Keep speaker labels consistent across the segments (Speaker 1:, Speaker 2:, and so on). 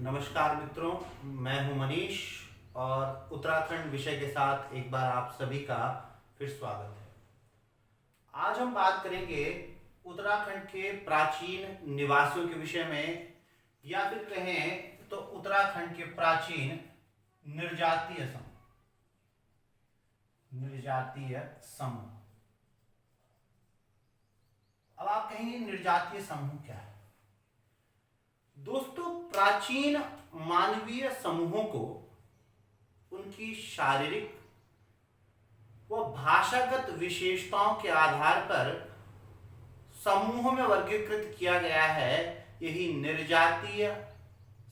Speaker 1: नमस्कार मित्रों, मैं हूं मनीष और उत्तराखंड विषय के साथ एक बार आप सभी का फिर स्वागत है। आज हम बात करेंगे उत्तराखंड के प्राचीन निवासियों के विषय में, या फिर कहें तो उत्तराखंड के प्राचीन निर्जातीय समूह। अब आप कहेंगे निर्जातीय समूह क्या है? दोस्तों, प्राचीन मानवीय समूहों को उनकी शारीरिक व भाषागत विशेषताओं के आधार पर समूहों में वर्गीकृत किया गया है। यही निर्जातीय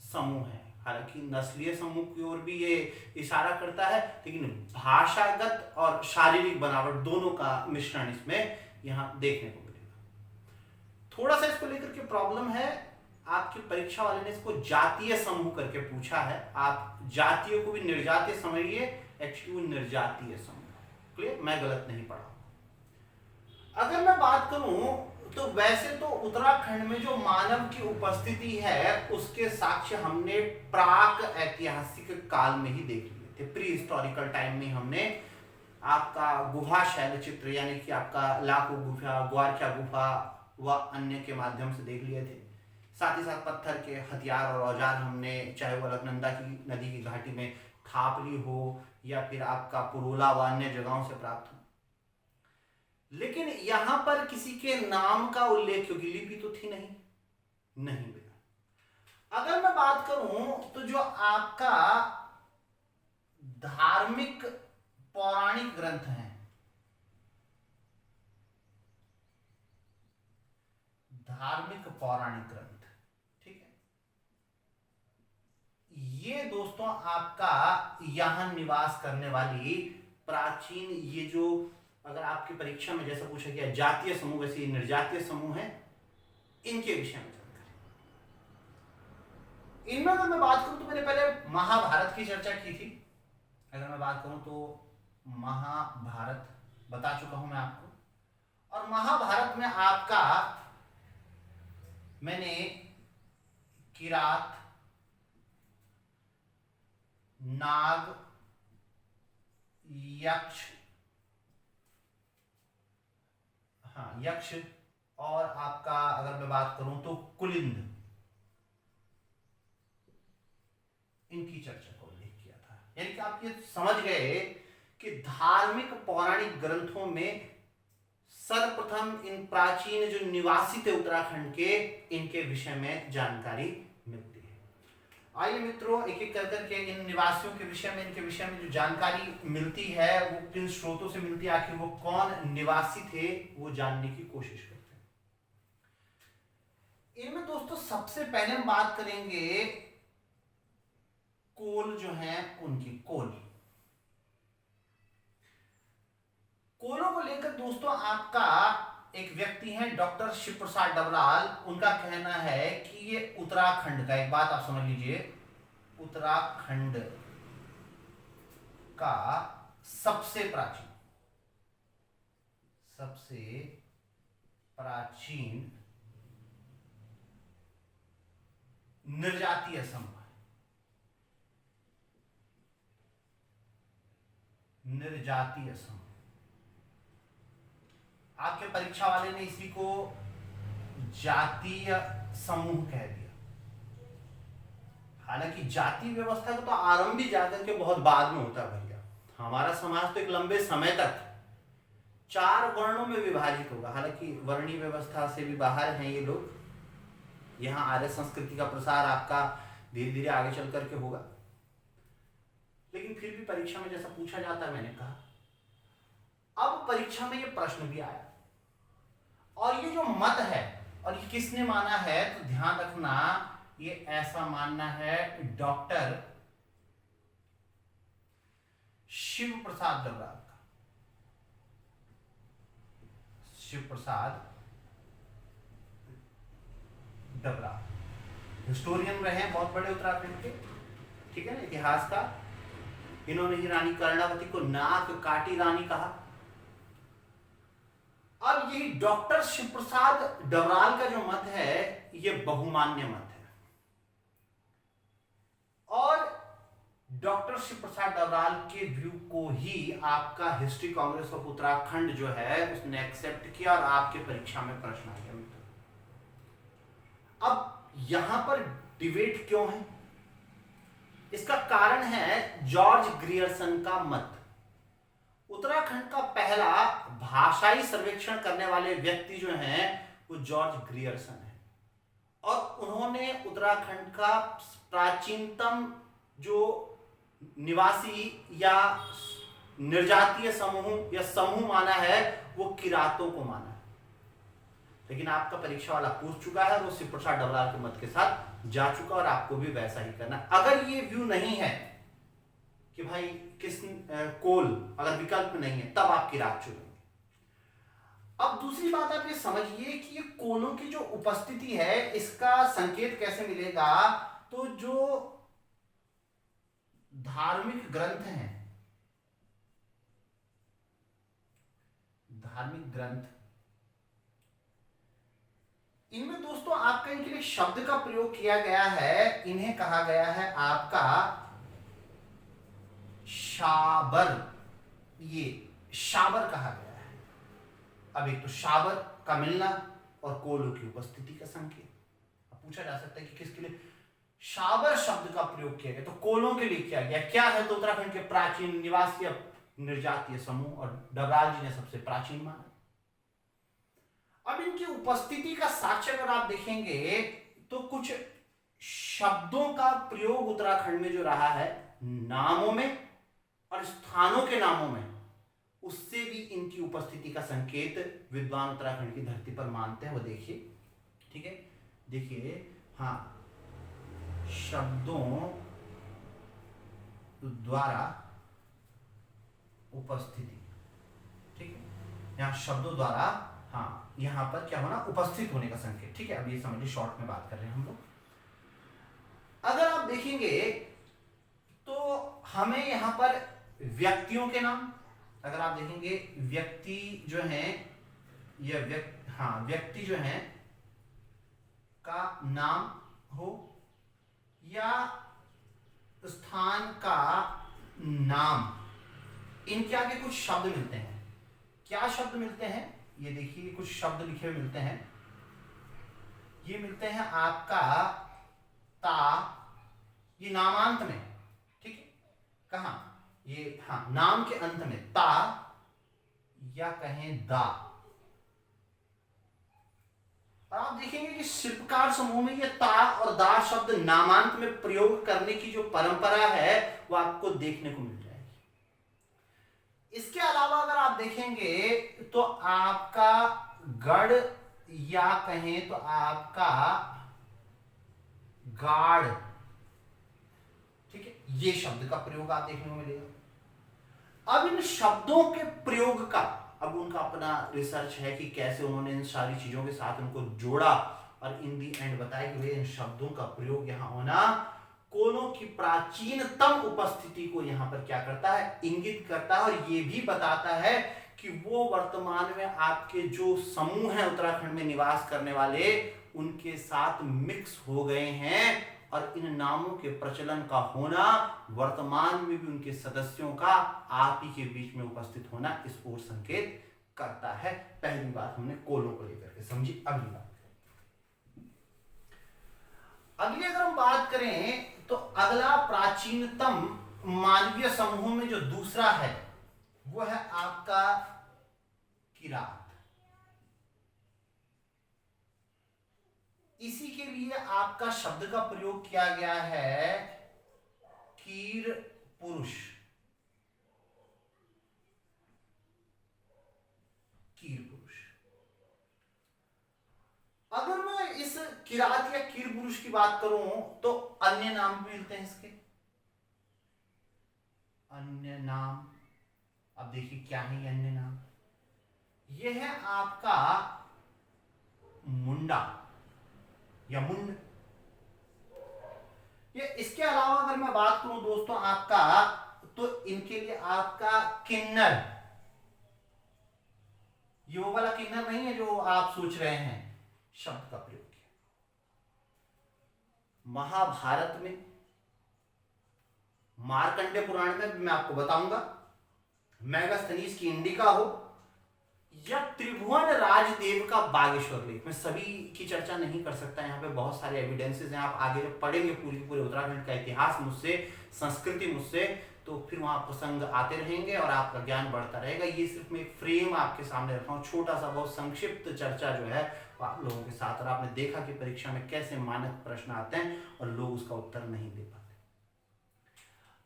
Speaker 1: समूह है। हालांकि नस्लीय समूह की ओर भी ये इशारा करता है, लेकिन भाषागत और शारीरिक बनावट दोनों का मिश्रण इसमें यहां देखने को मिलेगा। थोड़ा सा इसको लेकर के प्रॉब्लम है। आपकी परीक्षा वाले ने इसको जातीय समूह करके पूछा है। आप जातीय को भी निर्जातीय समझिए, एक्चुअली निर्जातीय समूह। क्लियर? मैं गलत नहीं पढ़ा। अगर मैं बात करूं तो वैसे तो उत्तराखंड में जो मानव की उपस्थिति है उसके साक्ष्य हमने प्राक ऐतिहासिक काल में ही देख लिए थे। प्री हिस्टोरिकल टाइम में हमने आपका गुहा शैल चित्र यानी कि आपका लाखो गुफा, ग्वारख्या गुफा व अन्य के माध्यम से देख लिए थे। साथ ही साथ पत्थर के हथियार और औजार हमने, चाहे वो अलकनंदा की नदी की घाटी में खापली हो या फिर आपका पुरोला व अन्य जगहों से प्राप्त हो। लेकिन यहां पर किसी के नाम का उल्लेख, क्योंकि लिपि तो थी नहीं मिला। अगर मैं बात करूं तो जो आपका धार्मिक पौराणिक ग्रंथ हैं, धार्मिक पौराणिक ग्रंथ, ये दोस्तों आपका यहां निवास करने वाली प्राचीन, ये जो अगर आपकी परीक्षा में जैसा पूछा गया जातीय समूह, वैसे निर्जातीय समूह है, इनके विषय में जानकारी। इनमें अगर मैं बात करूं तो मैंने पहले महाभारत की चर्चा की थी। अगर मैं बात करूं तो महाभारत बता चुका हूं मैं आपको। और महाभारत में आपका मैंने किरात, नाग, यक्ष, यक्ष और आपका अगर मैं बात करूं तो कुलिंद, इनकी चर्चा को उल्लेख किया था। यानी कि आप ये समझ गए कि धार्मिक पौराणिक ग्रंथों में सर्वप्रथम इन प्राचीन जो निवासी थे उत्तराखंड के, इनके विषय में जानकारी मिलती है। आइए मित्रों, एक एक करके इन निवासियों के विषय में, इनके विषय में जो जानकारी मिलती है वो किन स्रोतों से मिलती है, आखिर वो कौन निवासी थे, वो जानने की कोशिश करते हैं। इनमें दोस्तों सबसे पहले हम बात करेंगे कोल जो है उनकी। कोलों को लेकर दोस्तों आपका एक व्यक्ति है डॉक्टर शिव प्रसाद डबराल। उनका कहना है कि ये उत्तराखंड का, एक बात आप समझ लीजिए, उत्तराखंड का सबसे प्राचीन निर्जातीय समूह है। निर्जातीय समूह, आपके परीक्षा वाले ने इसी को जातीय समूह कह दिया। हालांकि जाति व्यवस्था का तो आरंभ ही जाकर के बहुत बाद में होता है भैया। हमारा समाज तो एक लंबे समय तक 4 वर्णों में विभाजित होगा। हालांकि वर्णीय व्यवस्था से भी बाहर हैं ये लोग। यहाँ आर्य संस्कृति का प्रसार आपका धीरे धीरे आगे चल करके होगा, लेकिन फिर भी परीक्षा में जैसा पूछा जाता है, मैंने कहा अब परीक्षा में ये प्रश्न भी आया। और ये जो मत है, और ये किसने माना है, तो ध्यान रखना, ये ऐसा मानना है डॉक्टर शिव प्रसाद डबराल का। शिव प्रसाद डबराल हिस्टोरियन रहे हैं बहुत बड़े उत्तराखंड के, ठीक है ना, इतिहास का। इन्होंने ही रानी कर्णावती को नाक काटी रानी कहा। अब यही डॉक्टर शिव प्रसाद डबराल का जो मत है, ये बहुमान्य मत है। डॉक्टर शिव प्रसाद डबराल के व्यू को ही आपका हिस्ट्री कांग्रेस ऑफ उत्तराखंड जो है उसने एक्सेप्ट किया और आपके परीक्षा में प्रश्न आ गया मित्र। अब यहां पर डिबेट क्यों है? इसका कारण है जॉर्ज ग्रियर्सन का मत। उत्तराखंड का पहला भाषाई सर्वेक्षण करने वाले व्यक्ति जो हैं वो जॉर्ज ग्रियर्सन है और उन्होंने उत्तराखंड का प्राचीनतम जो निवासी या निर्जातीय समूह या समूह माना है वो किरातों को माना है। लेकिन आपका परीक्षा वाला पूछ चुका है और वो शिव प्रसाद डबराल के मत के साथ जा चुका और आपको भी वैसा ही करना। अगर ये व्यू नहीं है कि भाई किस कोल अगर विकल्प नहीं है तब आप किरात चुनेंगे। अब दूसरी बात आप ये समझिए कि ये कोलों की जो उपस्थिति है इसका संकेत कैसे मिलेगा? तो जो धार्मिक ग्रंथ हैं, धार्मिक ग्रंथ, इनमें दोस्तों आपका इनके लिए शब्द का प्रयोग किया गया है। इन्हें कहा गया है आपका शाबर। ये शाबर कहा गया है। अब एक तो शाबर का मिलना और कोलों की उपस्थिति का संकेत। अब पूछा जा सकता है कि किसके लिए शाबर शब्द का प्रयोग किया गया? तो कोलों के लिए किया गया। क्या है? तो उत्तराखंड के प्राचीन निवासी निर्जातीय समूह और डबराल जी ने सबसे प्राचीन माना। अब इनकी उपस्थिति का साक्ष्य अगर आप देखेंगे तो कुछ शब्दों का प्रयोग उत्तराखंड में जो रहा है नामों में और स्थानों के नामों में, उससे भी इनकी उपस्थिति का संकेत विद्वान उत्तराखंड की धरती पर मानते हैं। वो देखिए, ठीक है, देखिए, हाँ, शब्दों द्वारा उपस्थिति, ठीक है, यहां शब्दों द्वारा, हाँ, यहां पर क्या होना? उपस्थित होने का संकेत। ठीक है, अब ये समझिए, शॉर्ट में बात कर रहे हैं हम लोग। अगर आप देखेंगे तो हमें यहां पर व्यक्तियों के नाम, अगर आप देखेंगे व्यक्ति जो है या व्यक्ति जो है का नाम हो या स्थान का नाम, इनके आगे कुछ शब्द मिलते हैं। क्या शब्द मिलते हैं? ये देखिए, कुछ शब्द लिखे हुए मिलते हैं। ये मिलते हैं आपका ता, ये नामांत में, ठीक है, कहां? ये, हाँ, नाम के अंत में ता या कहें दा। और आप देखेंगे कि शिल्पकार समूह में ये ता और दा शब्द नामांत में प्रयोग करने की जो परंपरा है वो आपको देखने को मिल जाएगी। इसके अलावा अगर आप देखेंगे तो आपका गढ़ या कहें तो आपका गाढ़, ठीक है, ये शब्द का प्रयोग आप देखने को मिलेगा। अब इन शब्दों के प्रयोग का, अब उनका अपना रिसर्च है कि कैसे उन्होंने इन सारी चीजों के साथ उनको जोड़ा और इन दी एंड बताया कि इन शब्दों का प्रयोग यहां होना कोलों की प्राचीनतम उपस्थिति को यहां पर क्या करता है? इंगित करता है और ये भी बताता है कि वो वर्तमान में आपके जो समूह हैं उत्तराखंड में निवास करने वाले, उनके साथ मिक्स हो गए हैं और इन नामों के प्रचलन का होना, वर्तमान में भी उनके सदस्यों का आप ही के बीच में उपस्थित होना इस ओर संकेत करता है। पहली बात हमने कोलों को लेकर के समझी। अगली बात, अगली अगर हम बात करें तो अगला प्राचीनतम मानवीय समूह में जो दूसरा है वो है आपका किरात। इसी के लिए आपका शब्द का प्रयोग किया गया है कीर पुरुष। कीर पुरुष, अगर मैं इस किरात या कीर पुरुष की बात करूं तो अन्य नाम भी मिलते हैं इसके। अन्य नाम, अब देखिए क्या है ये अन्य नाम? ये है आपका मुंडा या मुंड। ये इसके अलावा अगर मैं बात करूं दोस्तों आपका, तो इनके लिए आपका किन्नर, ये वो वाला किन्नर नहीं है जो आप सोच रहे हैं, शब्द का प्रयोग किया। महाभारत में मार्कंडे पुराण में मैं आपको बताऊंगा, मेगास्थनीज की इंडिका हो या त्रिभुवन राजदेव का बागेश्वर लेक, मैं सभी की चर्चा नहीं कर सकता, यहाँ पे बहुत सारे एविडेंसेस हैं। आप आगे जब पढ़ेंगे पूरे उत्तराखंड का इतिहास मुझसे, संस्कृति मुझसे, तो फिर वहां प्रसंग आते रहेंगे और आपका ज्ञान बढ़ता रहेगा। ये सिर्फ मैं एक फ्रेम आपके सामने रखा हूँ, छोटा सा बहुत संक्षिप्त चर्चा जो है वो आप लोगों के साथ। और आपने देखा कि परीक्षा में कैसे मानक प्रश्न आते हैं और लोग उसका उत्तर नहीं दे पाते।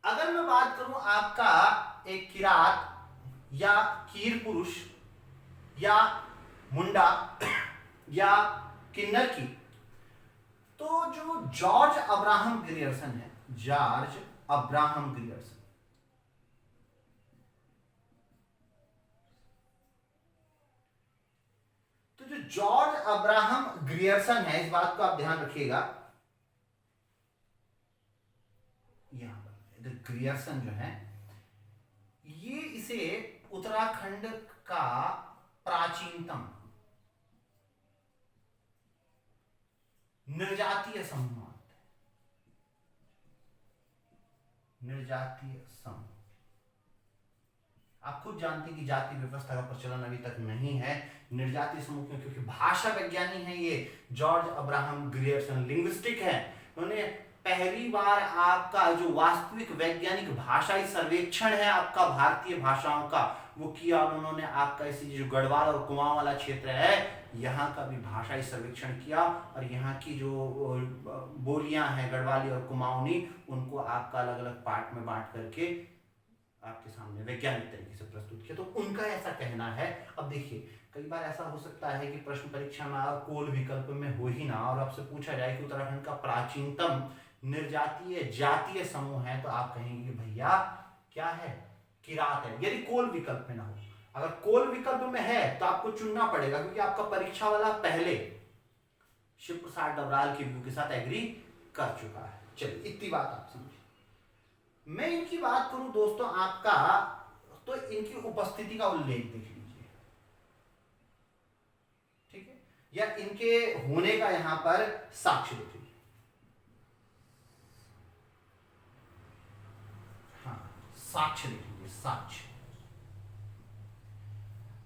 Speaker 1: अगर मैं बात करूं आपका एक किरात या कीर पुरुष या मुंडा या किन्नर की, तो जो जॉर्ज अब्राहम ग्रियर्सन है, जॉर्ज अब्राहम ग्रियर्सन, तो जो जॉर्ज अब्राहम ग्रियर्सन है, इस बात को आप ध्यान रखिएगा, यहां पर ग्रियर्सन जो है, ये इसे उत्तराखंड का प्राचीनतम निर्जातीय समूह मानते हैं। निर्जातीय समूह, आप खुद जानते हैं कि जाति व्यवस्था का प्रचलन अभी तक नहीं है। निर्जातीय समूह क्यों? क्योंकि भाषा विज्ञानी है ये जॉर्ज अब्राहम ग्रियर्सन, लिंग्विस्टिक है। उन्होंने पहली बार आपका जो वास्तविक वैज्ञानिक भाषाई सर्वेक्षण है आपका भारतीय भाषाओं का, वो किया। उन्होंने आपका इसी जो गढ़वाल और कुमाऊं वाला क्षेत्र है, यहाँ का भी भाषाई सर्वेक्षण किया और यहाँ की जो बोलियां हैं गढ़वाली और कुमाऊनी, उनको आपका अलग अलग पार्ट में बांट करके आपके सामने वैज्ञानिक तरीके से प्रस्तुत किया। तो उनका ऐसा कहना है। अब देखिए, कई बार ऐसा हो सकता है कि प्रश्न परीक्षा में कोल विकल्प में हो ही ना, और आपसे पूछा जाए कि उत्तराखंड का प्राचीनतम निर्जातीय जातीय समूह है, तो आप कहेंगे भैया क्या है? किरात है, यदि कोल विकल्प में ना हो। अगर कोल विकल्प में है तो आपको चुनना पड़ेगा, क्योंकि आपका परीक्षा वाला पहले शिव प्रसाद डबराल के व्यू के साथ एग्री कर चुका है। चलिए, इतनी बात आप समझिए। मैं इनकी बात करूं दोस्तों आपका, तो इनकी उपस्थिति का उल्लेख देख लीजिए, ठीक है, या इनके होने का यहां पर साक्ष्य देख लीजिए। हाँ, साक्ष्य देख लीजिए, साक्ष्य।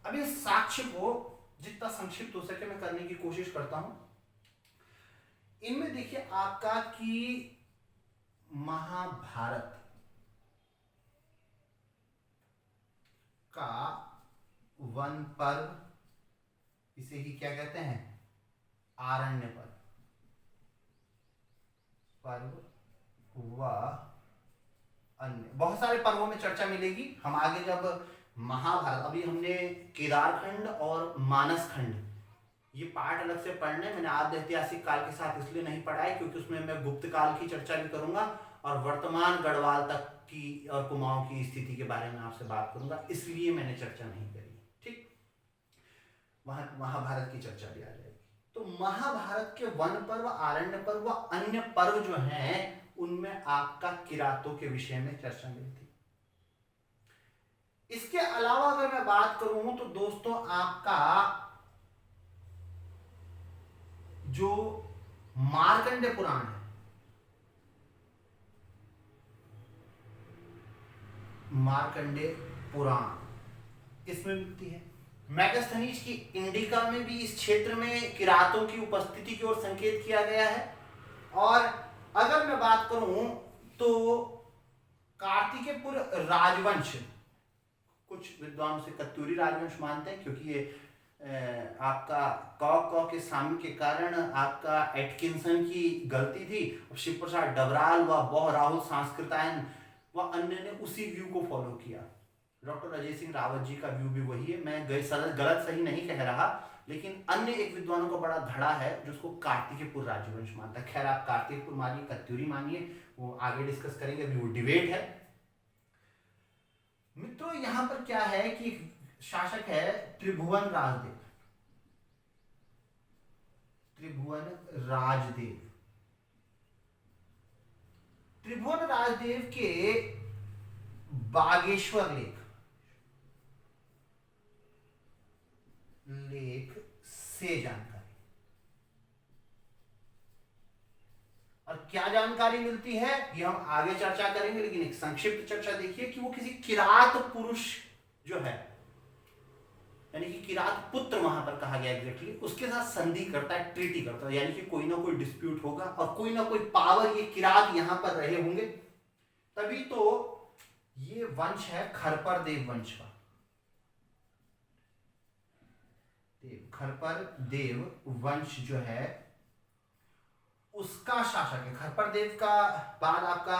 Speaker 1: अब इस साक्ष्य को जितना संक्षिप्त हो सके मैं करने की कोशिश करता हूं। इनमें देखिए आपका कि महाभारत का वन पर्व, इसे ही क्या कहते हैं? आरण्य पर्व व अन्य बहुत सारे पर्वों में चर्चा मिलेगी। हम आगे जब महाभारत, अभी हमने केदारखंड और मानस खंड ये पार्ट अलग से पढ़ने, मैंने आद्य ऐतिहासिक काल के साथ इसलिए नहीं पढ़ा है क्योंकि उसमें मैं गुप्त काल की चर्चा भी करूंगा और वर्तमान गढ़वाल तक की और कुमाऊं की स्थिति के बारे में आपसे बात करूंगा, इसलिए मैंने चर्चा नहीं करी। ठीक, वहां महाभारत की चर्चा भी आ जाएगी। तो महाभारत के वन पर्व, आरण्य पर्व व अन्य पर्व जो हैं, उनमें आपका किरातों के विषय में चर्चा मिलती। इसके अलावा अगर मैं बात करूं तो दोस्तों आपका जो मार्कंडे पुराण है, मार्कंडे पुराण इसमें मिलती है। मेगास्थनीज की इंडिका में भी इस क्षेत्र में किरातों की उपस्थिति की ओर संकेत किया गया है। और अगर मैं बात करूं तो कार्तिकेयपुर राजवंश, कुछ विद्वान उसे कत्यूरी राजवंश मानते हैं क्योंकि ये आपका कौ के सामी के कारण आपका एटकिंसन की गलती थी। शिव प्रसाद डबराल व बौह राहुल सांस्कृतायन व अन्य ने उसी व्यू को फॉलो किया। डॉक्टर अजय सिंह रावत जी का व्यू भी वही है। मैं गलत सही नहीं कह रहा, लेकिन अन्य एक विद्वानों का बड़ा धड़ा है जो उसको कार्तिकेयपुर राजवंश मानता है। खैर, आप कार्तिकेयपुर मानिए, कत्यूरी मानिए, वो आगे डिस्कस करेंगे, अभी वो डिबेट है। मित्रों, यहां पर क्या है कि शासक है त्रिभुवन राजदेव। त्रिभुवन राजदेव, त्रिभुवन राजदेव के बागेश्वर लेख से जानकारी, और क्या जानकारी मिलती है ये हम आगे चर्चा करेंगे, लेकिन एक संक्षिप्त चर्चा देखिए कि वो किसी किरात पुरुष जो है, यानी कि किरात पुत्र वहां पर कहा गया एग्जैक्टली, उसके साथ संधि करता है, ट्रीटी करता है, यानी कि कोई ना कोई डिस्प्यूट होगा और कोई ना कोई पावर ये किरात यहां पर रहे होंगे, तभी तो ये वंश है खरपर देव वंश का। खरपर देव वंश जो है उसका शासक है। खरपर देव का बाद आपका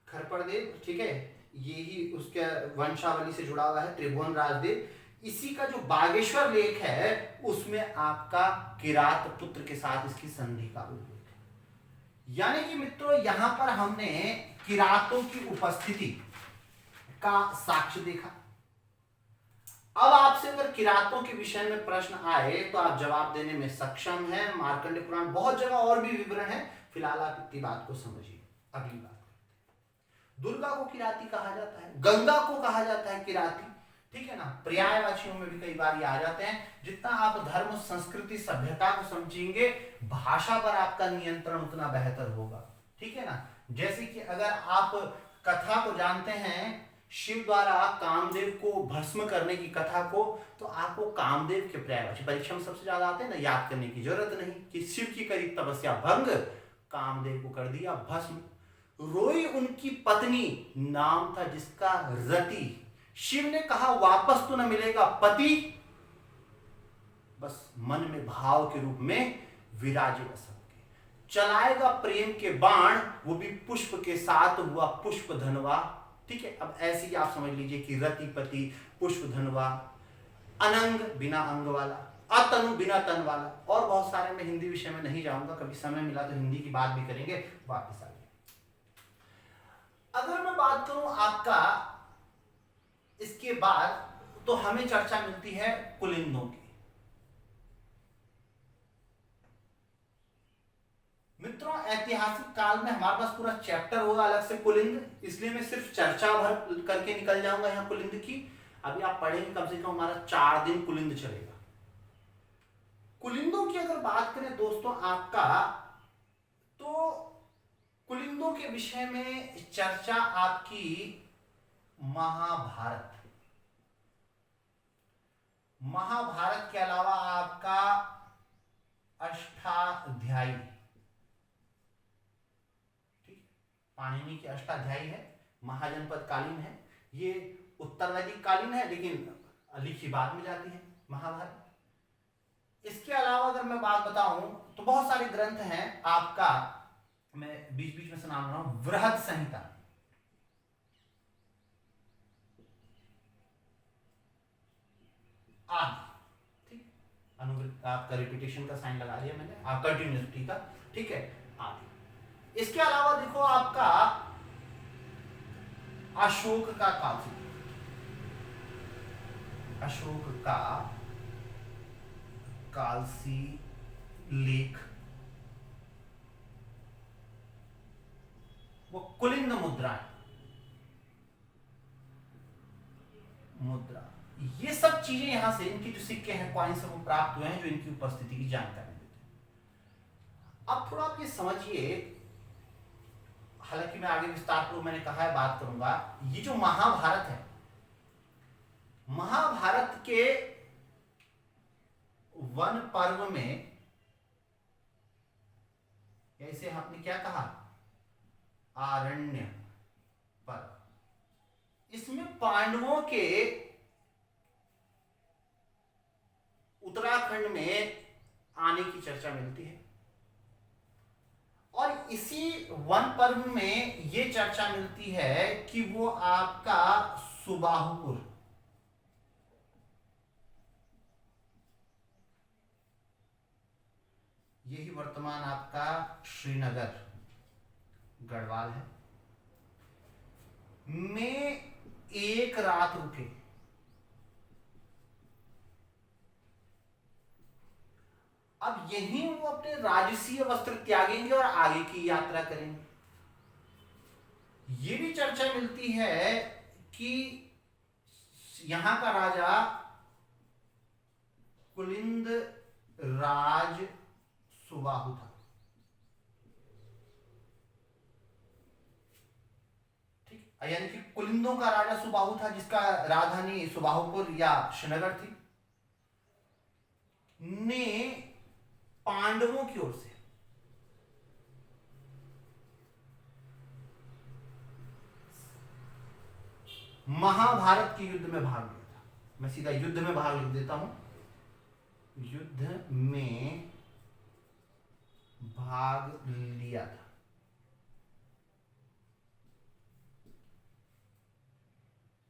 Speaker 1: खरपर देव, ठीक है, ये ही उसके वंशावली से जुड़ा हुआ है त्रिभुवन राजदेव। इसी का जो बागेश्वर लेख है उसमें आपका किरात पुत्र के साथ इसकी संधि का उल्लेख है। यानी कि मित्रों यहां पर हमने किरातों की उपस्थिति का साक्ष्य देखा। अब आपसे अगर किरातों के विषय में प्रश्न आए तो आप जवाब देने में सक्षम हैं। मार्कंडेय पुराण, बहुत जगह और भी विवरण है, फिलहाल आप इतनी बात को समझिए। अगली बात, दुर्गा को किराती कहा जाता है, गंगा को कहा जाता है किराती, ठीक है ना। पर्यायवाचियों में भी कई बार ये आ जाते हैं। जितना आप धर्म, संस्कृति, सभ्यता को समझेंगे, भाषा पर आपका नियंत्रण उतना बेहतर होगा, ठीक है ना। जैसे कि अगर आप कथा को जानते हैं, शिव द्वारा कामदेव को भस्म करने की कथा को, तो आपको कामदेव के पर्यायवाची परीक्षा में सबसे ज्यादा आते हैं ना, याद करने की जरूरत नहीं कि शिव की करी तपस्या भंग, कामदेव को कर दिया भस्म। रोई उनकी पत्नी, नाम था जिसका रति। शिव ने कहा वापस तो न मिलेगा पति, बस मन में भाव के रूप में विराजेगा सबके। चलाएगा प्रेम के बाण, वो भी पुष्प के साथ, हुआ पुष्प धनवा, ठीक है। अब ऐसे ही आप समझ लीजिए कि रतिपति, पुष्प धनवा, अनंग बिना अंग वाला, अतनु बिना तन वाला, और बहुत सारे। मैं हिंदी विषय में नहीं जाऊंगा, कभी समय मिला तो हिंदी की बात भी करेंगे। वापस आइए, अगर मैं बात करूं आपका इसके बाद, तो हमें चर्चा मिलती है कुलिंदों की। मित्रों ऐतिहासिक काल में हमारे पास पूरा चैप्टर होगा अलग से कुलिंद, इसलिए मैं सिर्फ चर्चा भर करके निकल जाऊंगा यहाँ कुलिंद की। अभी आप पढ़ेंगे कम से कम हमारा 4 दिन कुलिंद चलेगा। कुलिंदों की अगर बात करें दोस्तों आपका, तो कुलिंदों के विषय में चर्चा आपकी महाभारत, महाभारत के अलावा आपका अष्टाध्यायी, पाणिनि की अष्टाध्यायी है, महाजनपद कालीन है, ये उत्तर वैदिक कालीन है, लेकिन लिखी बाद में जाती है महाभारत। इसके अलावा अगर मैं बात बताऊं तो बहुत सारे ग्रंथ हैं आपका, मैं बीच बीच में से नाम रहा हूं, बृहद संहिता, आदि, ठीक, अनुवृत्त आपका रिपीटेशन का साइन लगा दिया मैंने, आप कंटिन्यूटी का, ठीक है, आदि। इसके अलावा देखो आपका अशोक का काफी, अशोक का कालसी लेख, वो कुलिंद मुद्रा, ये सब चीजें यहां से, इनकी जो सिक्के हैं, कॉइन्स वो प्राप्त हुए हैं, जो इनकी उपस्थिति की जानकारी देते हैं। अब थोड़ा आप ये समझिए, हालांकि मैं आगे विस्तारपूर्वक मैंने कहा है बात करूंगा, ये जो महाभारत है, महाभारत के वन पर्व में, ऐसे आपने क्या कहा, आरण्य पर्व, इसमें पांडवों के उत्तराखंड में आने की चर्चा मिलती है, और इसी वन पर्व में यह चर्चा मिलती है कि वो आपका सुबाहुपुर, यही वर्तमान आपका श्रीनगर गढ़वाल है, में एक रात रुके। अब यहीं वो अपने राजसीय वस्त्र त्यागेंगे और आगे की यात्रा करेंगे। ये भी चर्चा मिलती है कि यहां का राजा कुलिंद राज सुबाहु था। यानी कि कुलिंदों का राजा सुबाहु था, जिसका राजधानी सुबाहुपुर या श्रीनगर थी, ने पांडवों की ओर से महाभारत के युद्ध में भाग लिया था। मैं सीधा युद्ध में भाग लिख देता हूं, युद्ध में भाग लिया था।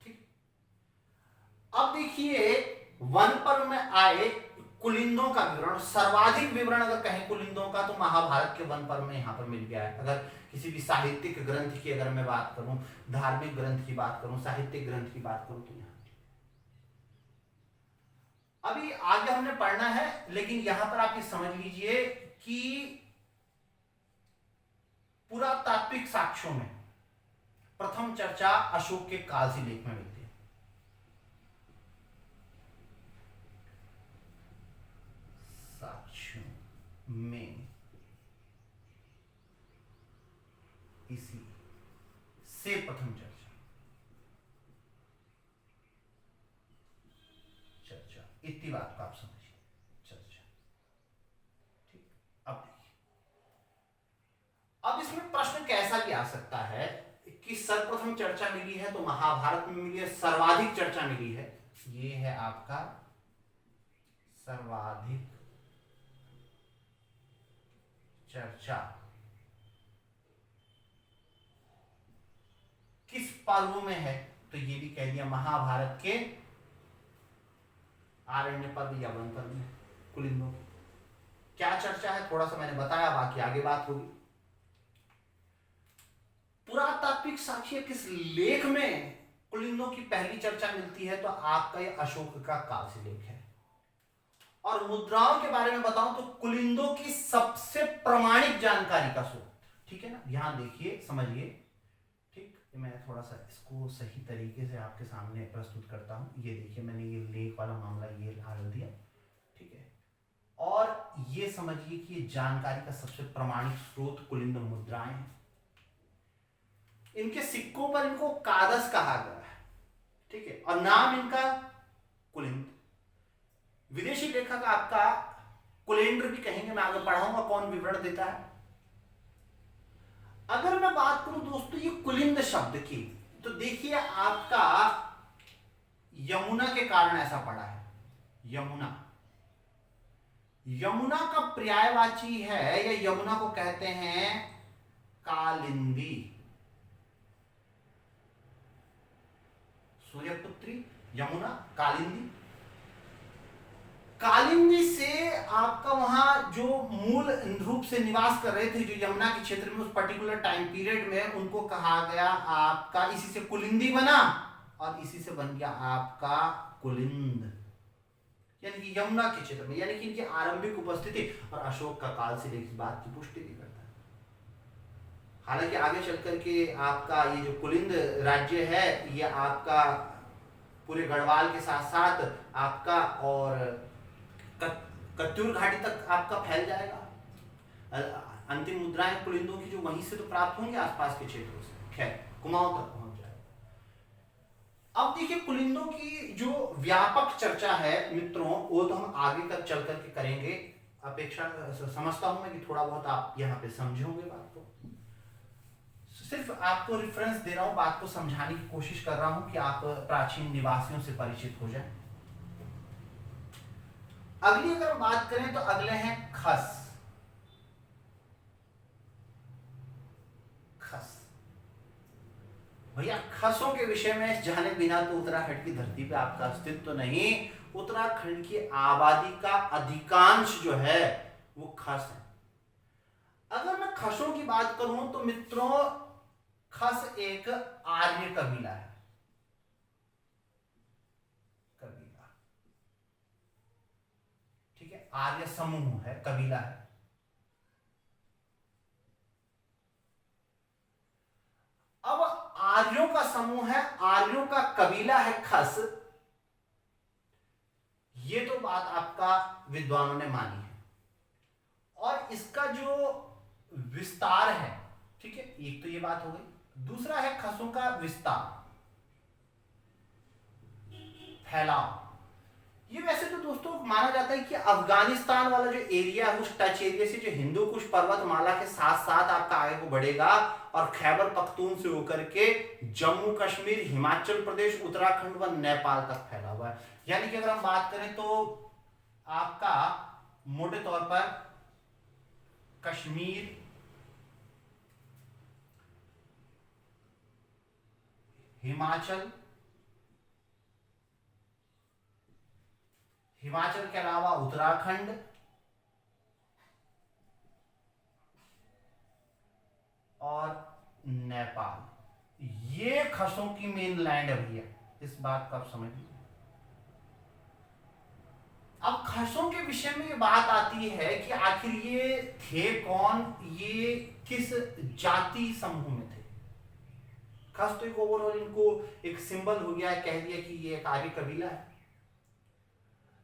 Speaker 1: ठीक, अब देखिए वन पर्व में आए कुलिंदों का विवरण, सर्वाधिक विवरण अगर कहें कुलिंदों का तो महाभारत के वन पर्व में यहां पर मिल गया है। अगर किसी भी साहित्यिक ग्रंथ की अगर मैं बात करूं, धार्मिक ग्रंथ की बात करूं, साहित्यिक ग्रंथ की बात करूं, तो यहां अभी आगे हमने पढ़ना है, लेकिन यहां पर आप ये समझ लीजिए कि पुरातात्विक साक्ष्यों में प्रथम चर्चा अशोक के कालसी लेख में मिलती है। साक्ष्यों में इसी से प्रथम चर्चा इतनी बात को आप समझिए, चर्चा। ठीक, अब देखिए, अब इसमें प्रश्न कैसा भी आ सकता है कि सर्वप्रथम चर्चा मिली है तो महाभारत में मिली है, सर्वाधिक चर्चा मिली है, ये है आपका सर्वाधिक चर्चा किस पर्व में है, तो ये भी कह दिया महाभारत के आरण्य पर्व या वन पर्व में कुलिंदों की। क्या चर्चा है थोड़ा सा मैंने बताया, बाकी आगे बात होगी। पुरातात्विक साक्ष्य किस लेख में कुलिंदों की पहली चर्चा मिलती है, तो आपका ये अशोक का कालसी लेख है। और मुद्राओं के बारे में बताऊं तो कुलिंदों की सबसे प्रमाणिक जानकारी का स्रोत, ठीक है ना, यहां देखिए समझिए। ठीक, मैं थोड़ा सा इसको सही तरीके से आपके सामने प्रस्तुत करता हूं। ये देखिए मैंने ये लेख वाला मामला ये डाल दिया, ठीक है, और ये समझिए कि ये जानकारी का सबसे प्रमाणिक स्रोत कुलिंद मुद्राएं हैं। इनके सिक्कों पर इनको कादस कहा गया है, ठीक है, और नाम इनका कुलिंद। विदेशी लेखक आपका कुलेंद्र भी कहेंगे, मैं आगे पढ़ाऊंगा कौन विवरण देता है। अगर मैं बात करूं दोस्तों ये कुलिंद शब्द की, तो देखिए आपका यमुना के कारण ऐसा पड़ा है। यमुना, यमुना का पर्यायवाची है, या यमुना को कहते हैं कालिंदी। सूर्यपुत्री यमुना कालिंदी। कालिंदी से आपका वहां जो मूल रूप से निवास कर रहे थे, जो यमुना के क्षेत्र में उस पर्टिकुलर टाइम पीरियड में, उनको कहा गया आपका, इसी से कुलिंदी बना और इसी से बन गया आपका कुलिंद, यानी कि यमुना के क्षेत्र में, यानी कि इनकी आरंभिक उपस्थिति। और अशोक का काल से इस बात की पुष्टि भी करता है। हालांकि आगे चल करके आपका ये जो कुलिंद राज्य है, ये आपका पूरे गढ़वाल के साथ साथ आपका और कत्यूर घाटी तक आपका फैल जाएगा। अंतिम मुद्राएं कुलिंदों की जो वहीं से तो प्राप्त होंगे आसपास के क्षेत्रों से, खैर कुमाऊं तक पहुंच जाएगा। अब देखिए कुलिंदों की जो व्यापक चर्चा है मित्रों, वो तो हम आगे तक चल करके करेंगे। अपेक्षा समझता हूं मैं कि थोड़ा बहुत आप यहाँ पे समझे होंगे बात को। सिर्फ आपको रेफरेंस दे रहा हूं, बात को समझाने की कोशिश कर रहा हूं कि आप प्राचीन निवासियों से परिचित हो जाएं। अगली अगर बात करें तो अगले हैं खस। खस भैया, खसों के विषय में जाने बिना तो उत्तराखंड की धरती पे आपका अस्तित्व तो नहीं। उत्तराखंड की आबादी का अधिकांश जो है वो खस है। अगर मैं खसों की बात करूं तो मित्रों, खस एक आर्य कबीला है। कबीला, ठीक है, आर्य समूह है, कबीला है। अब आर्यों का समूह है, आर्यों का कबीला है खस, ये तो बात आपका विद्वानों ने मानी है। और इसका जो विस्तार है, ठीक है, एक तो ये बात हो गई दूसरा है खसों का विस्तार, फैलाव। ये वैसे तो दोस्तों माना जाता है कि अफगानिस्तान वाला जो एरिया है, उस टच एरिया से जो हिंदू कुश पर्वतमाला के साथ साथ आपका आगे को बढ़ेगा और खैबर पख्तून से होकर के जम्मू कश्मीर, हिमाचल प्रदेश, उत्तराखंड व नेपाल तक फैला हुआ है। यानी कि अगर हम बात करें तो आपका मोटे तौर पर कश्मीर, हिमाचल के अलावा उत्तराखंड और नेपाल, ये खसों की मेन लैंड है भैया। इस बात को आप समझ लीजिए। अब खसों के विषय में ये बात आती है कि आखिर ये थे कौन, ये किस जाति समूह में थे। खस तो एक ओवरऑल इनको एक सिंबल हो गया है, कह दिया कि ये एक आर्य कबीला है।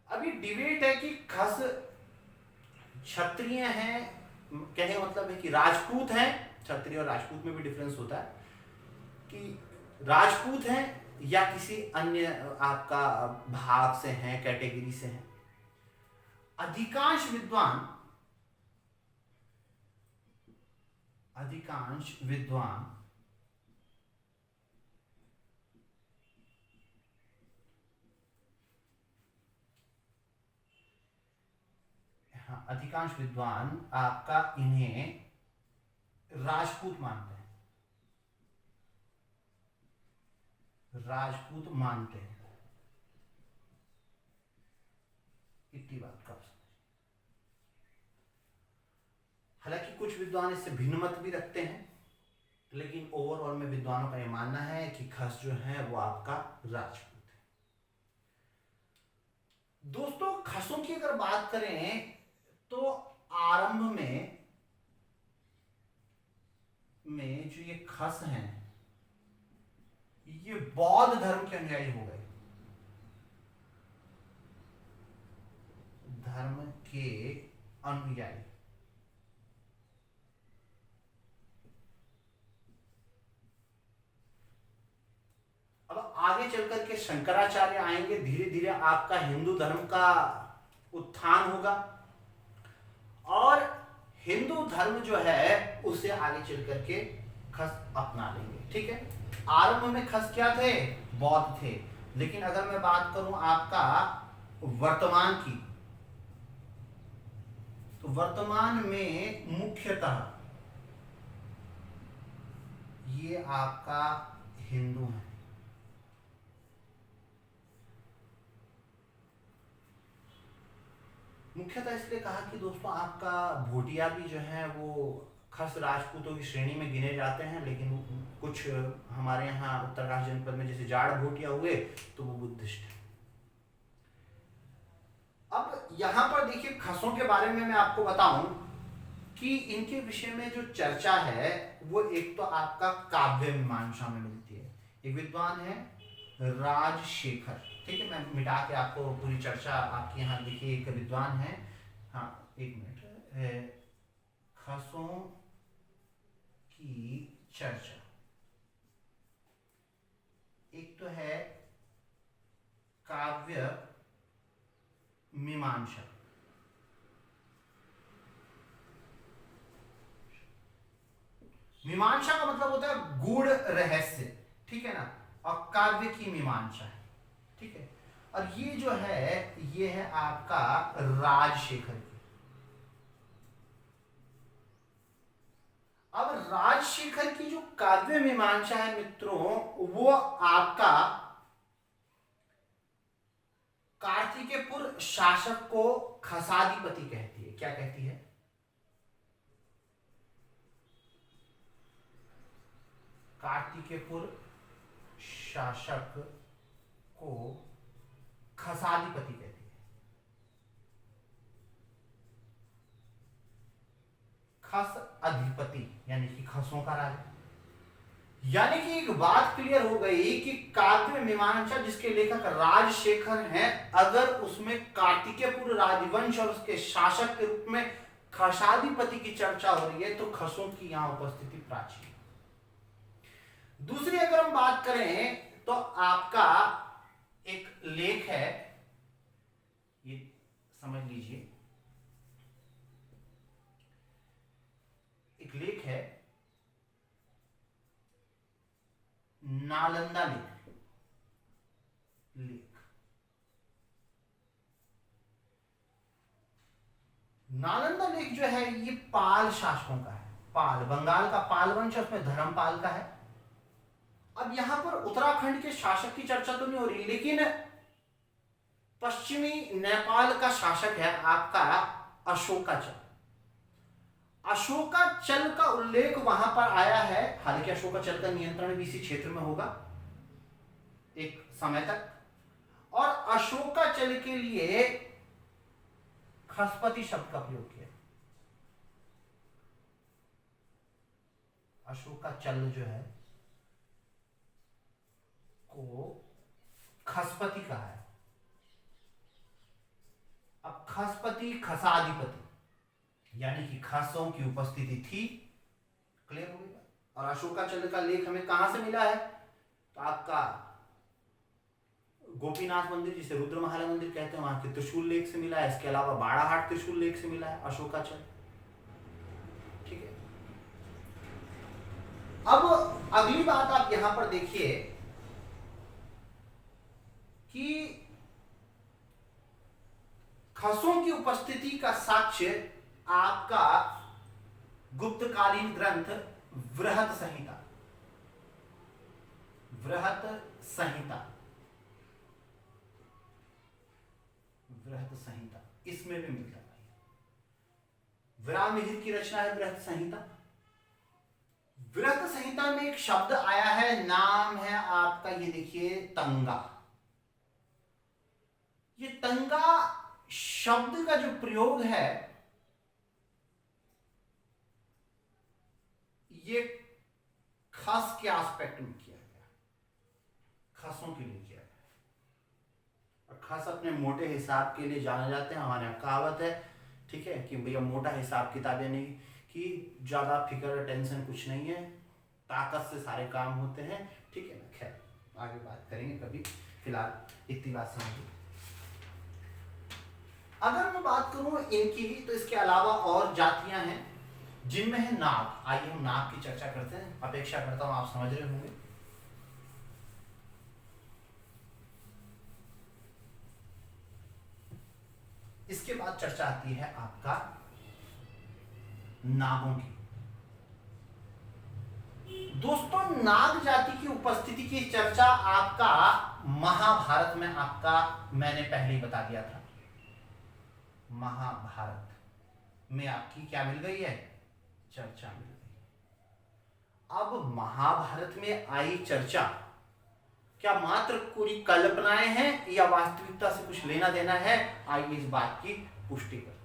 Speaker 1: अभी डिबेट है कि खस क्षत्रिय हैं, कहने का मतलब है कि राजपूत हैं। क्षत्रिय और राजपूत में भी डिफरेंस होता है कि राजपूत हैं या किसी अन्य आपका भाग से हैं, कैटेगरी से हैं। अधिकांश विद्वान आपका इन्हें राजपूत मानते हैं, इतनी बात का। हालांकि कुछ विद्वान इससे भिन्न मत भी रखते हैं, लेकिन ओवरऑल में विद्वानों का यह मानना है कि खस जो है वो आपका राजपूत है। दोस्तों खसों की अगर बात करें तो आरंभ में जो ये खस हैं, ये बौद्ध धर्म के अनुयायी हो गए। अब आगे चल करके शंकराचार्य आएंगे, धीरे धीरे आपका हिंदू धर्म का उत्थान होगा और हिंदू धर्म जो है उसे आगे चल करके खस अपना लेंगे। ठीक है, आरंभ में खस क्या थे? बौद्ध थे। लेकिन अगर मैं बात करूं आपका वर्तमान की, तो वर्तमान में मुख्यतः ये आपका हिंदू है। मुख्यतः इसलिए कहा कि दोस्तों आपका भोटिया भी जो है वो खस राजपूतों की श्रेणी में गिने जाते हैं, लेकिन कुछ हमारे यहाँ उत्तरकाशी जनपद में जैसे जाड़ भोटिया हुए तो वो बुद्धिस्ट है। अब यहाँ पर देखिए खसों के बारे में मैं आपको बताऊं कि इनके विषय में जो चर्चा है वो एक तो आपका काव्य मीमांसा में मिलती है। एक विद्वान है राजशेखर, ठीक है, मैं मिटा के आपको पूरी चर्चा आपके यहाँ देखिए। एक विद्वान है, हाँ एक मिनट, खसों की चर्चा, एक तो है काव्य मीमांसा, मीमांसा का मतलब होता है गूढ़ रहस्य, ठीक है ना, और काव्य की मीमांसा है, ठीक है। और ये जो है ये है आपका राजशेखर की। अब राजशेखर की जो काव्य मीमांसा है मित्रों, वो आपका कार्तिकेयपुर शासक को खसादिपति कहती है। क्या कहती है? कार्तिकेयपुर शासक को खसादिपति कहती है। खस अधिपति यानी कि खसों का राजा। यानी कि एक बात क्लियर हो गई कि काव्य मीमांसा जिसके लेखक राजशेखर हैं, अगर उसमें कार्तिकेयपुर राजवंश और उसके शासक के रूप में खसादिपति की चर्चा हो रही है तो खसों की यहां उपस्थिति प्राचीन। दूसरी अगर हम बात करें तो आपका एक लेख है, ये समझ लीजिए, एक लेख है नालंदा लेख। नालंदा लेख जो है ये पाल शासकों का है। पाल, बंगाल का पाल वंश, उसमें धर्मपाल का है। अब यहां पर उत्तराखंड के शासक की चर्चा तो नहीं हो रही, लेकिन पश्चिमी नेपाल का शासक है आपका अशोकाचल। अशोकाचल का उल्लेख वहां पर आया है। हालांकि अशोकाचल का नियंत्रण भी इसी क्षेत्र में होगा एक समय तक, और अशोकाचल के लिए खसपति शब्द का प्रयोग किया। अशोकाचल जो है को खसपति कहा है। अब खसपति खसाधिपति, यानी कि खसों की उपस्थिति थी। क्लियर हो गया। और अशोकाचल का लेख हमें कहां से मिला है? तो आपका गोपीनाथ मंदिर, जिसे रुद्रमहाला मंदिर कहते हैं, वहां के त्रिशूल लेख से मिला है। इसके अलावा बाड़ाहाट त्रिशूल लेख से मिला है अशोकाचल। ठीक है। अब अगली बात आप यहां पर देखिए कि खसों की उपस्थिति का साक्ष्य आपका गुप्तकालीन ग्रंथ वृहत संहिता, वृहत संहिता, वृहत संहिता, इसमें भी मिलता है। विरामहित की रचना है वृहत संहिता। वृहत संहिता में एक शब्द आया है, नाम है आपका, ये देखिए, तंगा। ये तंगा शब्द का जो प्रयोग है ये खस के एस्पेक्ट में किया गया, खसों के लिए किया गया। और खस अपने मोटे हिसाब के लिए जाने जाते हैं। हमारे यहाँ कहावत है, ठीक है, कि भैया मोटा हिसाब किताब, यानी कि ज्यादा फिक्र टेंशन कुछ नहीं है, ताकत से सारे काम होते हैं। ठीक है ना। खैर, आगे बात करेंगे कभी, फिलहाल इतनी बात समझिए। अगर मैं बात करूं इनकी, तो इसके अलावा और जातियां हैं जिनमें है नाग। आइए हम नाग की चर्चा करते हैं। अपेक्षा करता हूं आप समझ रहे होंगे। इसके बाद चर्चा आती है आपका नागों की। दोस्तों, नाग जाति की उपस्थिति की चर्चा आपका महाभारत में, आपका मैंने पहले ही बता दिया था। महाभारत में आपकी क्या मिल गई है? चर्चा मिल गई। अब महाभारत में आई चर्चा क्या मात्र पूरी कल्पनाएं हैं या वास्तविकता से कुछ लेना देना है? आइए इस बात की पुष्टि करते हैं।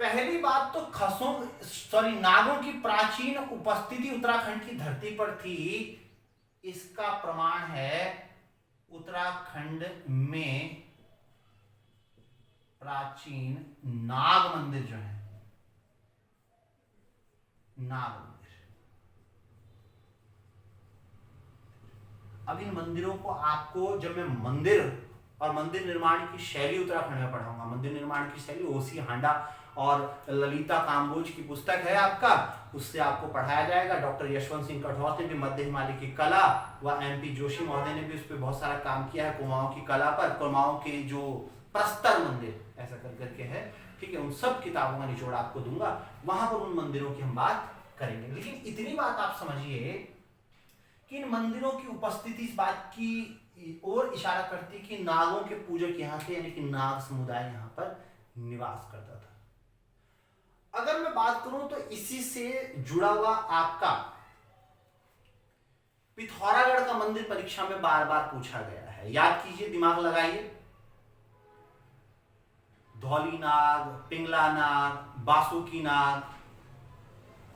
Speaker 1: पहली बात तो नागों की प्राचीन उपस्थिति उत्तराखंड की धरती पर थी। इसका प्रमाण है उत्तराखंड में प्राचीन नाग मंदिर जो है, नाग मंदिर। अब इन मंदिरों को आपको, जब मैं मंदिर और मंदिर निर्माण की शैली उत्तराखंड में पढ़ाऊंगा, मंदिर निर्माण की शैली ओसी हांडा और ललिता काम्बोज की पुस्तक है आपका, उससे आपको पढ़ाया जाएगा। डॉक्टर यशवंत सिंह कठौत ने भी मध्य हिमालय की कला, व MP जोशी महोदय ने भी उस पर बहुत सारा काम किया है, कुमाऊं की कला पर। कुमाऊं के जो प्रस्तर मंदिर ऐसा करके है, ठीक है, उन सब किताबों का निचोड़ आपको दूंगा, वहां पर उन मंदिरों की हम बात करेंगे। लेकिन इतनी बात आप समझिए कि इन मंदिरों की उपस्थिति इस बात की ओर इशारा करती कि नागों के पूजक यहाँ थे, यानी कि नाग समुदाय यहाँ पर निवास करता था। अगर मैं बात करूं तो इसी से जुड़ा हुआ आपका पिथौरागढ़ का मंदिर परीक्षा में बार बार पूछा गया है। याद कीजिए, दिमाग लगाइए। धौली नाग, पिंगला नाग, बासुकी नाग,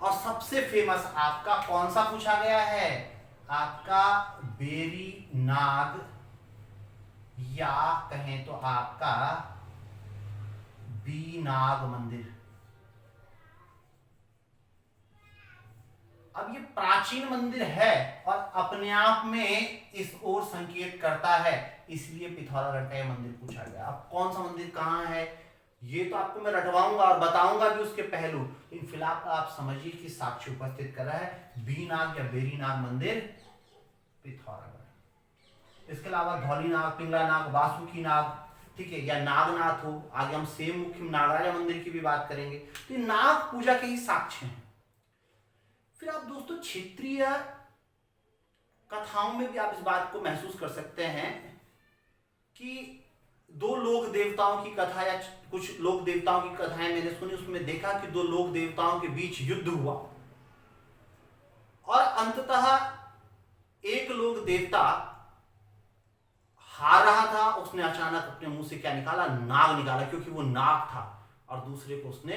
Speaker 1: और सबसे फेमस आपका कौन सा पूछा गया है? आपका बेरी नाग, या कहें तो आपका बी नाग मंदिर। अब ये प्राचीन मंदिर है और अपने आप में इस ओर संकेत करता है, इसलिए पिथौरागढ़ का ये मंदिर पूछा गया। अब कौन सा मंदिर कहाँ है ये तो आपको मैं रटवाऊंगा और बताऊंगा भी उसके पहलू, लेकिन फिलहाल आप समझिए कि साक्ष्य उपस्थित कर रहा है बीनाग या बेरीनाग मंदिर पिथौरागढ़। इसके अलावा धौली नाग, पिंगला नाग, वासुकी नाग, ठीक है, या नागनाथ हो, आगे हम सेम मुख्य नागराजा मंदिर की भी बात करेंगे। तो ये नाग पूजा के ही साक्ष्य हैं। फिर आप दोस्तों क्षेत्रीय कथाओं में भी आप इस बात को महसूस कर सकते हैं कि दो लोक देवताओं की कथा या कुछ लोक देवताओं की कथाएं मैंने सुनी, उसमें देखा कि दो लोक देवताओं के बीच युद्ध हुआ और अंततः एक लोक देवता हार रहा था, उसने अचानक अपने मुंह से क्या निकाला, नाग निकाला, क्योंकि वो नाग था, और दूसरे को उसने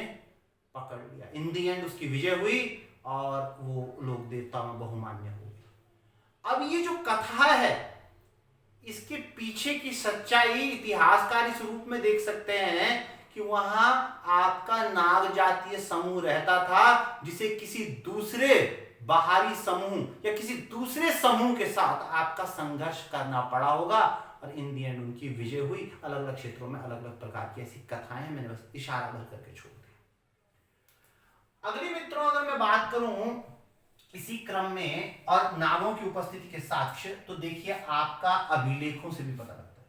Speaker 1: पकड़ लिया। इन दी एंड उसकी विजय हुई और वो लोक देवता में बहुमान्य हो गया। अब ये जो कथा है इसके पीछे की सच्चाई इतिहासकार इस रूप में देख सकते हैं कि वहां आपका नाग जातीय समूह रहता था जिसे किसी दूसरे बाहरी समूह या किसी दूसरे समूह के साथ आपका संघर्ष करना पड़ा होगा, और इन दी एंड उनकी विजय हुई। अलग अलग क्षेत्रों में अलग अलग प्रकार की ऐसी कथाएं हैं, मैंने बस इशारा भर करके छोड़ दिया। अगली मित्रों अगर मैं बात करूं इसी क्रम में और नागों की उपस्थिति के साक्ष्य, तो देखिए आपका अभिलेखों से भी पता लगता है।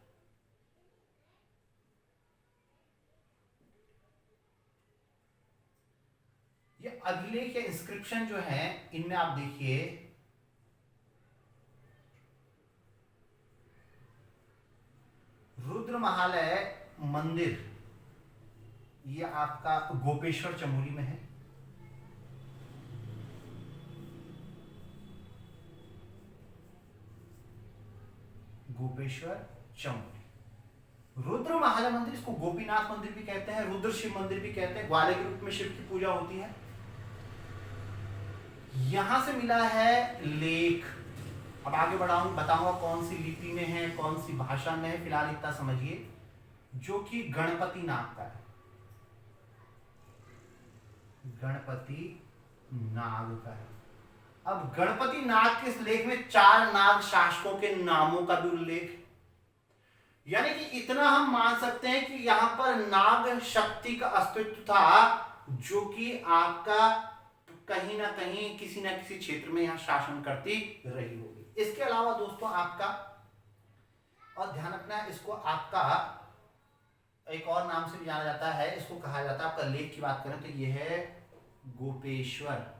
Speaker 1: ये अभिलेख या इंस्क्रिप्शन जो है इनमें आप देखिए रुद्र महालय मंदिर, ये आपका गोपेश्वर चमोली में है। गोपेश्वर चमोली रुद्र महालय मंदिर, इसको गोपीनाथ मंदिर भी कहते हैं, रुद्र शिव मंदिर भी कहते हैं। ग्वाले के रूप में शिव की पूजा होती है। यहां से मिला है लेख। अब आगे बताऊंगा कौन सी लिपि में है, कौन सी भाषा में है, फिलहाल इतना समझिए, जो कि गणपति नाग का है। गणपति नाग का है। अब गणपति नाग के इस लेख में 4 नाग शासकों के नामों का भी उल्लेख, यानी कि इतना हम मान सकते हैं कि यहां पर नाग शक्ति का अस्तित्व था, जो कि आपका कहीं ना कहीं किसी ना किसी क्षेत्र में यहां शासन करती रही होगी। इसके अलावा दोस्तों आपका और ध्यान रखना है, इसको आपका एक और नाम से भी जाना जाता है, इसको कहा जाता है, आपका लेख की बात करें तो यह है गोपेश्वर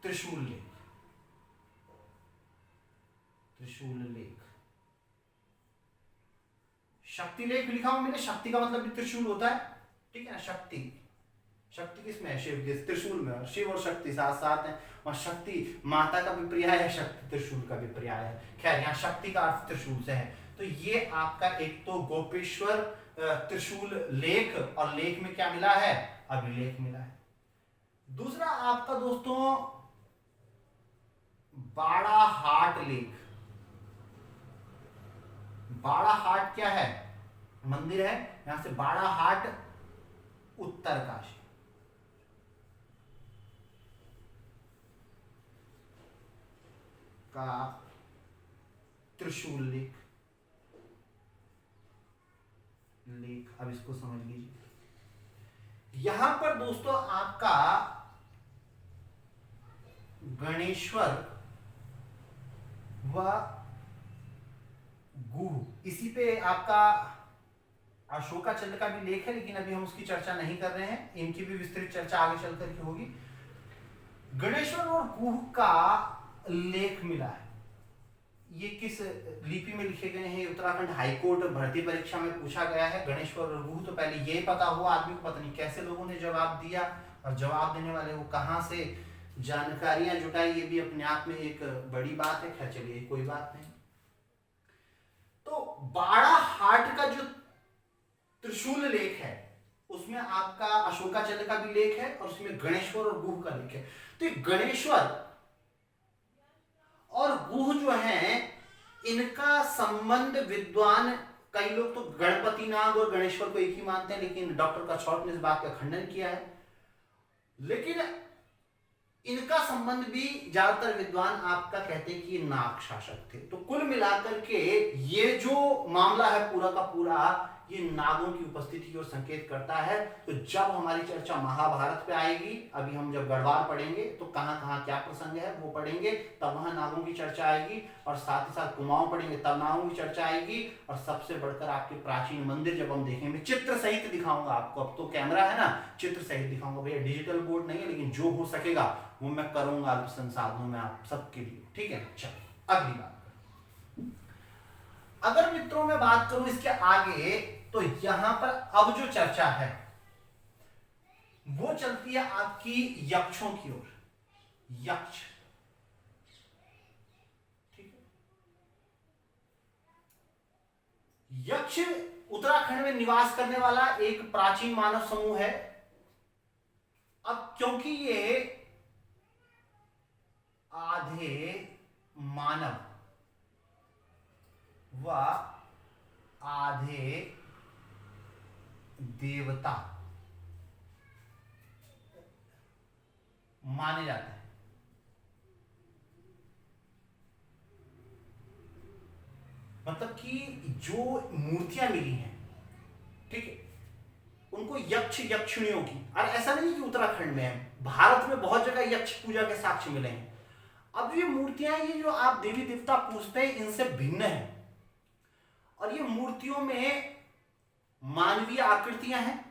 Speaker 1: त्रिशूल लेख। त्रिशूल लेख, शक्ति लेख लिखा हुआ मैंने, शक्ति का मतलब भी त्रिशूल होता है, ठीक है ना। शक्ति, शक्ति किसमें है, शिव के त्रिशूल में, और शिव और शक्ति साथ साथ हैं, और शक्ति माता का भी पर्याय है, शक्ति त्रिशूल का भी पर्याय है। खैर यहाँ शक्ति का अर्थ त्रिशूल से है। तो ये आपका एक तो गोपेश्वर त्रिशूल लेख, और लेख में क्या मिला है, अभिलेख मिला है। दूसरा आपका दोस्तों बाड़ाहाट लेख। बाड़ाहाट क्या है, मंदिर है, यहां से बाड़ाहाट उत्तरकाशी। का त्रिशूल लेख, अब इसको समझ लीजिए। यहां पर दोस्तों आपका गणेश्वर व गुह, इसी पे आपका अशोकाचंद्र का भी लेख है, लेकिन अभी हम उसकी चर्चा नहीं कर रहे हैं, इनकी भी विस्तृत चर्चा आगे चल करके होगी। गणेश्वर और गुह का लेख मिला है। ये किस लिपि में लिखे गए हैं, उत्तराखंड हाईकोर्ट भर्ती परीक्षा में पूछा गया है। गणेश्वर और गुह तो पहले ये पता हुआ आदमी को, पता नहीं कैसे लोगों ने जवाब दिया, और जवाब देने वाले वो कहां से जानकारियां जुटाई, ये भी अपने आप में एक बड़ी बात है। खैर चलिए कोई बात नहीं। तो बाड़ाहाट का जो त्रिशूल लेख है उसमें आपका अशोकाचंद्र का भी लेख है, और उसमें गणेश्वर और गुह का लेख है। तो गणेश्वर और गुह जो है इनका संबंध विद्वान, कई लोग तो गणपति नाग और गणेश्वर को एक ही मानते हैं, लेकिन डॉक्टर कछौट ने इस बात का खंडन किया है। लेकिन इनका संबंध भी ज्यादातर विद्वान आपका कहते हैं कि ये नाग शासक थे। तो कुल मिलाकर के ये जो मामला है पूरा का पूरा ये नागों की उपस्थिति की ओर संकेत करता है। तो जब हमारी चर्चा महाभारत पे आएगी, अभी हम जब गढ़वाल पढ़ेंगे तो कहां कहां क्या प्रसंग है वो पढ़ेंगे, तब वहां नागों की चर्चा आएगी। और साथ ही साथ कुमाऊं पढ़ेंगे तब नागों की चर्चा आएगी। और सबसे बढ़कर आपके प्राचीन मंदिर जब हम देखेंगे, चित्र सहित दिखाऊंगा आपको। अब तो कैमरा है ना, चित्र सहित दिखाऊंगा भैया, डिजिटल बोर्ड नहीं है, लेकिन जो हो सकेगा वो मैं करूंगा अल्प संसाधनों में आप सबके लिए। ठीक है, चलो अगली बात। अगर मित्रों मैं बात करूं इसके आगे, तो यहां पर अब जो चर्चा है वो चलती है आपकी यक्षों की ओर। यक्ष, ठीक है, यक्ष उत्तराखंड में निवास करने वाला एक प्राचीन मानव समूह है। अब क्योंकि ये आधे मानव व आधे देवता माने जाते हैं, मतलब कि जो मूर्तियां मिली हैं, ठीक है, उनको यक्ष यक्षिणियों की, और ऐसा नहीं कि उत्तराखंड में है, भारत में बहुत जगह यक्ष पूजा के साक्ष्य मिले हैं। अब ये मूर्तियां, ये जो आप देवी देवता पूजते हैं, इनसे भिन्न है। और ये मूर्तियों में मानवीय आकृतियां हैं,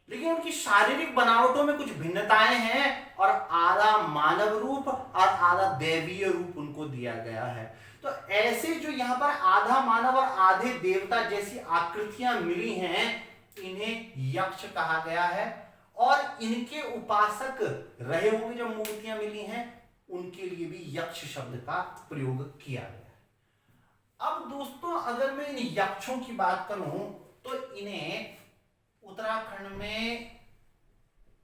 Speaker 1: लेकिन उनकी शारीरिक बनावटों में कुछ भिन्नताएं हैं, और आधा मानव रूप और आधा दैवीय रूप उनको दिया गया है। तो ऐसे जो यहां पर आधा मानव और आधे देवता जैसी आकृतियां मिली हैं, इन्हें यक्ष कहा गया है। और इनके उपासक रहे होंगे, जो मूर्तियां मिली हैं उनके लिए भी यक्ष शब्द का प्रयोग किया गया है। अब दोस्तों अगर मैं इन यक्षों की बात करूं, तो इन्हें उत्तराखंड में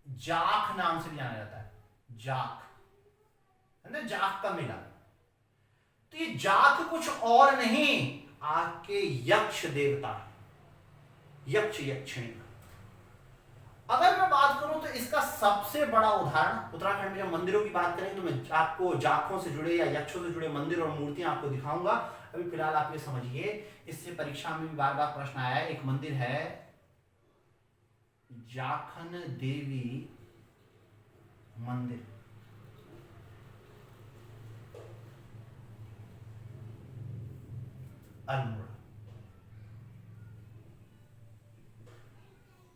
Speaker 1: जाख नाम से भी जाना जाता है। जाख है ना, जाख का मेला। तो ये जाख कुछ और नहीं, आपके यक्ष देवता, यक्ष यक्षिणी। अगर मैं बात करूं तो इसका सबसे बड़ा उदाहरण, उत्तराखंड में जब मंदिरों की बात करें तो मैं आपको जाखों से जुड़े या यक्षों से जुड़े मंदिर और मूर्तियां आपको दिखाऊंगा। अभी फिलहाल आप ये समझिए, इससे परीक्षा में भी बार बार प्रश्न आया है। एक मंदिर है जाखन देवी मंदिर, अल्मोड़ा।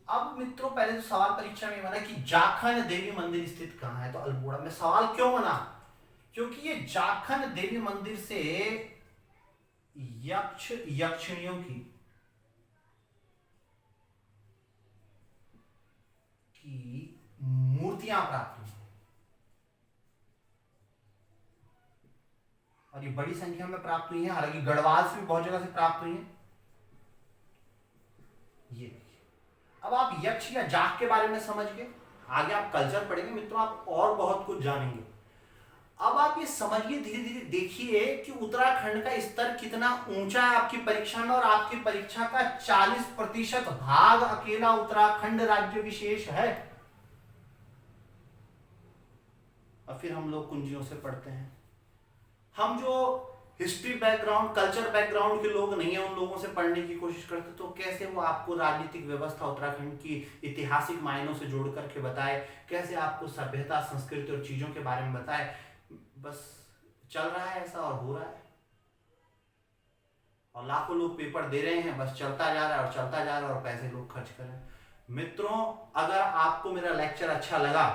Speaker 1: अब मित्रों पहले तो सवाल परीक्षा में बना कि जाखन देवी मंदिर स्थित कहां है, तो अल्मोड़ा में। सवाल क्यों बना? क्योंकि ये जाखन देवी मंदिर से यक्ष यक्षिणियों की मूर्तियां प्राप्त हुई, और ये बड़ी संख्या में प्राप्त हुई है। हालांकि गढ़वाल से भी बहुत जगह से प्राप्त हुई है। ये अब आप यक्ष या जाख के बारे में समझ गए, आगे आप कल्चर पढ़ेंगे मित्रों, आप और बहुत कुछ जानेंगे। अब आप ये समझिए, धीरे धीरे देखिए कि उत्तराखंड का स्तर कितना ऊंचा है आपकी परीक्षा में, और आपकी परीक्षा का 40% भाग अकेला उत्तराखंड राज्य विशेष है। और फिर हम लोग कुंजियों से पढ़ते हैं। हम जो हिस्ट्री बैकग्राउंड, कल्चर बैकग्राउंड के लोग नहीं है, उन लोगों से पढ़ने की कोशिश करते, तो कैसे वो आपको राजनीतिक व्यवस्था उत्तराखंड की ऐतिहासिक मायनों से जोड़ करके बताए, कैसे आपको सभ्यता, संस्कृति और चीजों के बारे में बताए। बस चल रहा है ऐसा, और हो रहा है, और लाखों लोग पेपर दे रहे हैं, बस चलता जा रहा है और चलता जा रहा है, और पैसे लोग खर्च कर रहे हैं। मित्रों अगर आपको मेरा लेक्चर अच्छा लगा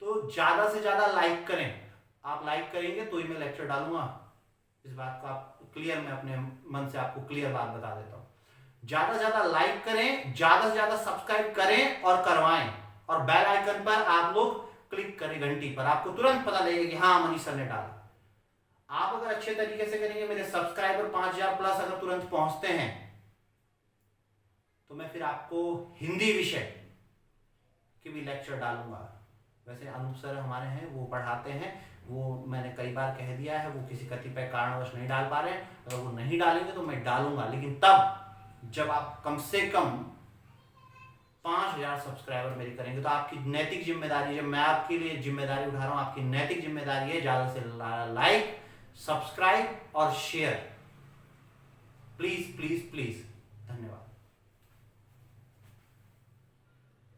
Speaker 1: तो ज्यादा से ज्यादा लाइक करें। आप लाइक करेंगे तो ही मैं लेक्चर डालूंगा, इस बात को आप क्लियर, मैं अपने मन से आपको क्लियर बात बता देता हूं। ज्यादा से ज्यादा लाइक करें, ज्यादा से ज्यादा सब्सक्राइब करें और करवाएं, और बेल आइकन पर आप लोग क्लिक करें, घंटी पर, आपको तुरंत पता लगेगा कि हाँ मनीष सर ने डाला। आप अगर अच्छे तरीके से करेंगे, मेरे सब्सक्राइबर 5000 प्लस अगर तुरंत पहुंचते हैं, तो मैं फिर आपको हिंदी विषय के भी लेक्चर डालूंगा। वैसे अनूप सर हमारे हैं, वो पढ़ाते हैं, वो मैंने कई बार कह दिया है, वो किसी कतिपय कारणवश नहीं डाल पा रहे हैं। अगर वो नहीं डालेंगे तो मैं डालूंगा, लेकिन तब जब आप कम से कम 5,000 सब्सक्राइबर मेरी करेंगे तो आपकी नैतिक जिम्मेदारी, जब मैं आपके लिए जिम्मेदारी उठा रहा हूं, आपकी नैतिक जिम्मेदारी है ज्यादा से लाइक, सब्सक्राइब और शेयर, प्लीज प्लीज प्लीज।